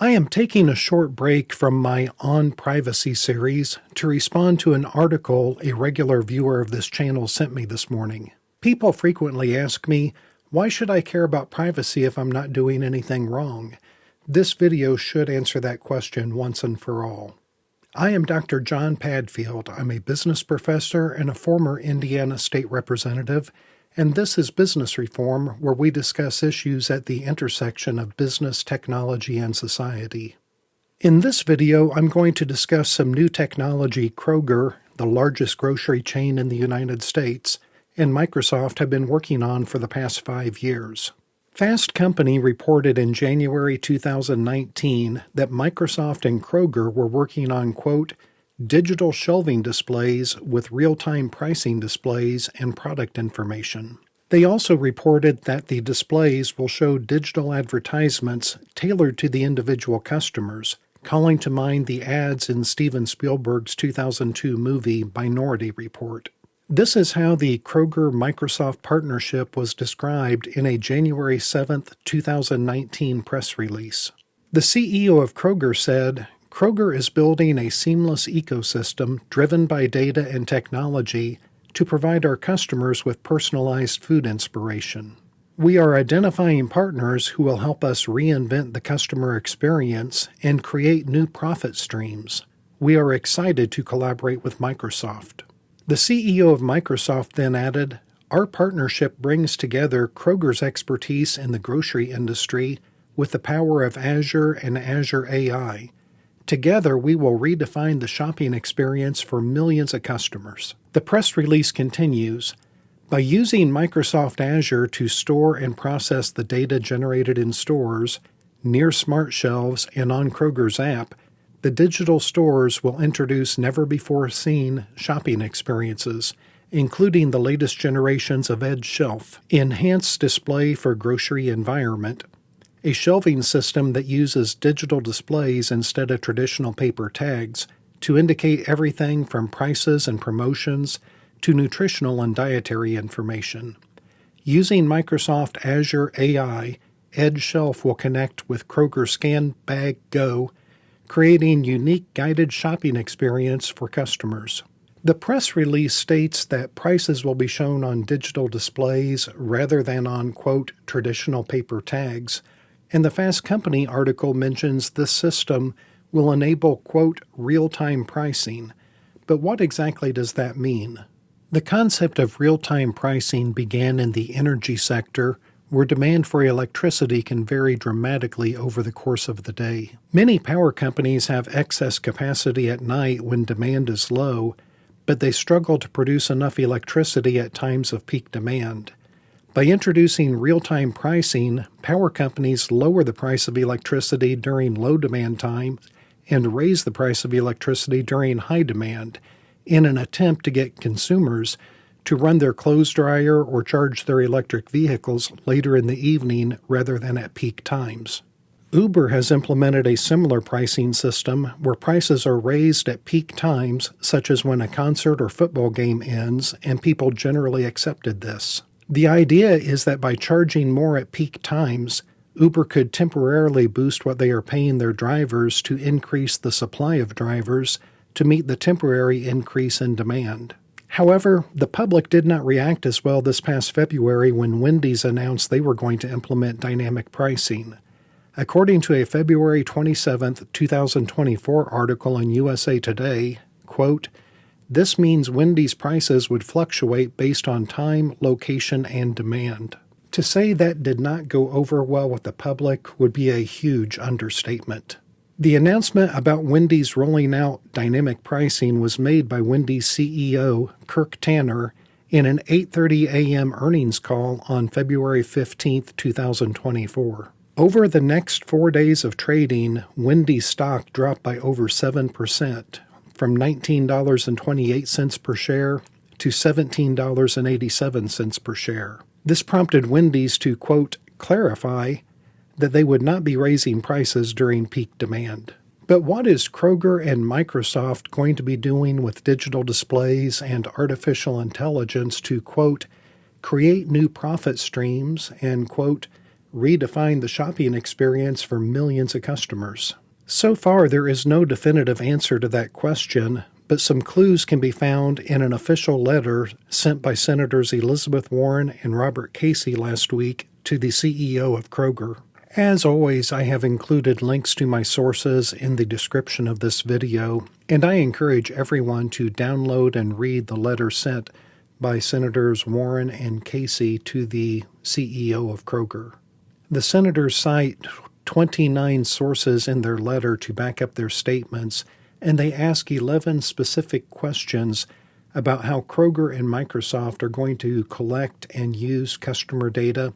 I am taking a short break from my On Privacy series to respond to an article a regular viewer of this channel sent me this morning. People frequently ask me, why should I care about privacy if I'm not doing anything wrong? This video should answer that question once and for all. I am Dr. John Padfield. I'm a business professor and a former Indiana state representative, and this is Business Reform, where we discuss issues at the intersection of business, technology, and society. In this video, I'm going to discuss some new technology Kroger, the largest grocery chain in the United States, and Microsoft have been working on for the past 5 years. Fast Company reported in January 2019 that Microsoft and Kroger were working on, quote, digital shelving displays with real-time pricing displays and product information. They also reported that the displays will show digital advertisements tailored to the individual customers, calling to mind the ads in Steven Spielberg's 2002 movie Minority Report. This is how the Kroger-Microsoft partnership was described in a January 7, 2019 press release. The CEO of Kroger said, Kroger is building a seamless ecosystem driven by data and technology to provide our customers with personalized food inspiration. We are identifying partners who will help us reinvent the customer experience and create new profit streams. We are excited to collaborate with Microsoft. The CEO of Microsoft then added, our partnership brings together Kroger's expertise in the grocery industry with the power of Azure and Azure AI. Together, we will redefine the shopping experience for millions of customers. The press release continues, by using Microsoft Azure to store and process the data generated in stores, near smart shelves, and on Kroger's app, the digital stores will introduce never-before-seen shopping experiences, including the latest generations of Edge Shelf, enhanced display for grocery environment, a shelving system that uses digital displays instead of traditional paper tags to indicate everything from prices and promotions to nutritional and dietary information. Using Microsoft Azure AI, Edge Shelf will connect with Kroger Scan Bag Go, creating unique guided shopping experience for customers. The press release states that prices will be shown on digital displays rather than on, quote, traditional paper tags, and the Fast Company article mentions this system will enable, quote, real-time pricing. But what exactly does that mean? The concept of real-time pricing began in the energy sector, where demand for electricity can vary dramatically over the course of the day. Many power companies have excess capacity at night when demand is low, but they struggle to produce enough electricity at times of peak demand. By introducing real-time pricing, power companies lower the price of electricity during low demand times and raise the price of electricity during high demand in an attempt to get consumers to run their clothes dryer or charge their electric vehicles later in the evening rather than at peak times. Uber has implemented a similar pricing system where prices are raised at peak times, such as when a concert or football game ends, and people generally accepted this. The idea is that by charging more at peak times, Uber could temporarily boost what they are paying their drivers to increase the supply of drivers to meet the temporary increase in demand. However, the public did not react as well this past February when Wendys announced they were going to implement dynamic pricing. According to a February 27, 2024 article in USA Today, quote, this means Wendys prices would fluctuate based on time, location, and demand. To say that did not go over well with the public would be a huge understatement. The announcement about Wendys rolling out dynamic pricing was made by Wendys CEO Kirk Tanner in an 8:30 a.m. earnings call on February 15, 2024. Over the next 4 days of trading, Wendys stock dropped by over 7%, from $19.28 per share to $17.87 per share. This prompted Wendys to, quote, clarify that they would not be raising prices during peak demand. But what is Kroger and Microsoft going to be doing with digital displays and artificial intelligence to, quote, create new profit streams and, quote, redefine the shopping experience for millions of customers? So far, there is no definitive answer to that question, but some clues can be found in an official letter sent by Senators Elizabeth Warren and Robert Casey last week to the CEO of Kroger. As always, I have included links to my sources in the description of this video, and I encourage everyone to download and read the letter sent by Senators Warren and Casey to the CEO of Kroger. The senators cite 29 sources in their letter to back up their statements, and they ask 11 specific questions about how Kroger and Microsoft are going to collect and use customer data,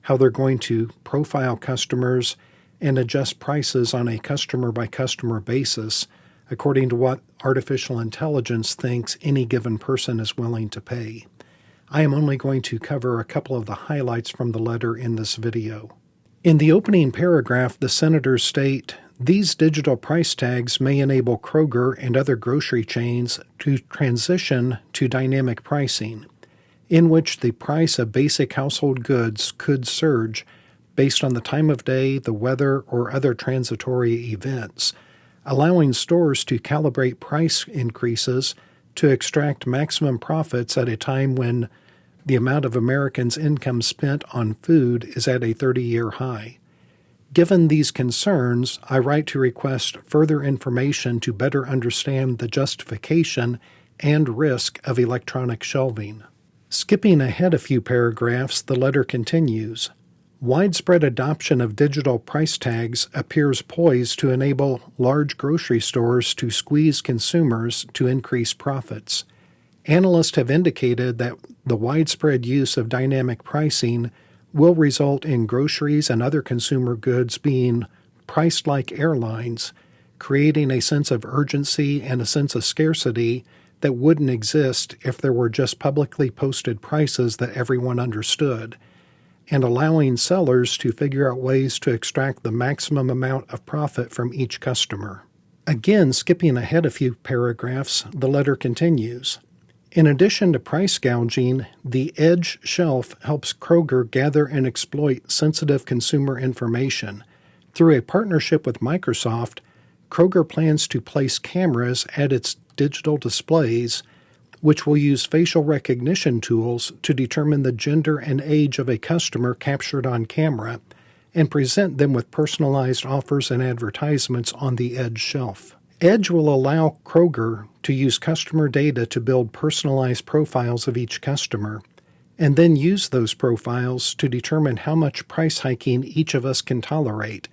how they're going to profile customers and adjust prices on a customer-by-customer basis according to what artificial intelligence thinks any given person is willing to pay. I am only going to cover a couple of the highlights from the letter in this video. In the opening paragraph, the senators state, "These digital price tags may enable Kroger and other grocery chains to transition to dynamic pricing, in which the price of basic household goods could surge based on the time of day, the weather, or other transitory events, allowing stores to calibrate price increases to extract maximum profits at a time when the amount of Americans' income spent on food is at a 30-year high. Given these concerns, I write to request further information to better understand the justification and risk of electronic shelving." Skipping ahead a few paragraphs, the letter continues, "Widespread adoption of digital price tags appears poised to enable large grocery stores to squeeze consumers to increase profits. Analysts have indicated that the widespread use of dynamic pricing will result in groceries and other consumer goods being priced like airlines, creating a sense of urgency and a sense of scarcity that wouldn't exist if there were just publicly posted prices that everyone understood, and allowing sellers to figure out ways to extract the maximum amount of profit from each customer." Again, skipping ahead a few paragraphs, the letter continues, "In addition to price gouging, the Edge shelf helps Kroger gather and exploit sensitive consumer information. Through a partnership with Microsoft, Kroger plans to place cameras at its digital displays, which will use facial recognition tools to determine the gender and age of a customer captured on camera and present them with personalized offers and advertisements on the Edge shelf. Edge will allow Kroger to use customer data to build personalized profiles of each customer, and then use those profiles to determine how much price hiking each of us can tolerate,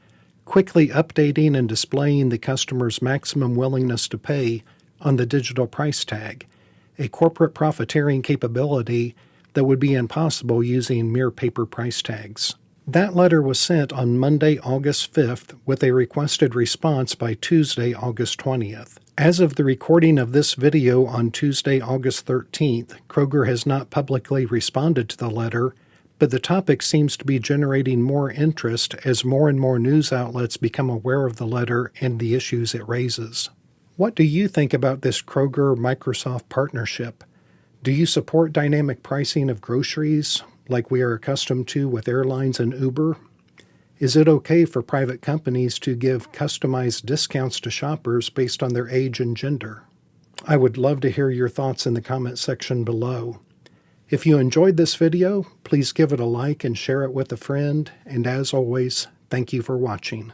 quickly updating and displaying the customer's maximum willingness to pay on the digital price tag, a corporate profiteering capability that would be impossible using mere paper price tags." That letter was sent on Monday, August 5th, with a requested response by Tuesday, August 20th. As of the recording of this video on Tuesday, August 13th, Kroger has not publicly responded to the letter, but the topic seems to be generating more interest as more and more news outlets become aware of the letter and the issues it raises. What do you think about this Kroger-Microsoft partnership? Do you support dynamic pricing of groceries, like we are accustomed to with Airlines and Uber? Is it okay for private companies to give customized discounts to shoppers based on their age and gender? I would love to hear your thoughts in the comment section below. If you enjoyed this video, please give it a like and share it with a friend, and as always, thank you for watching.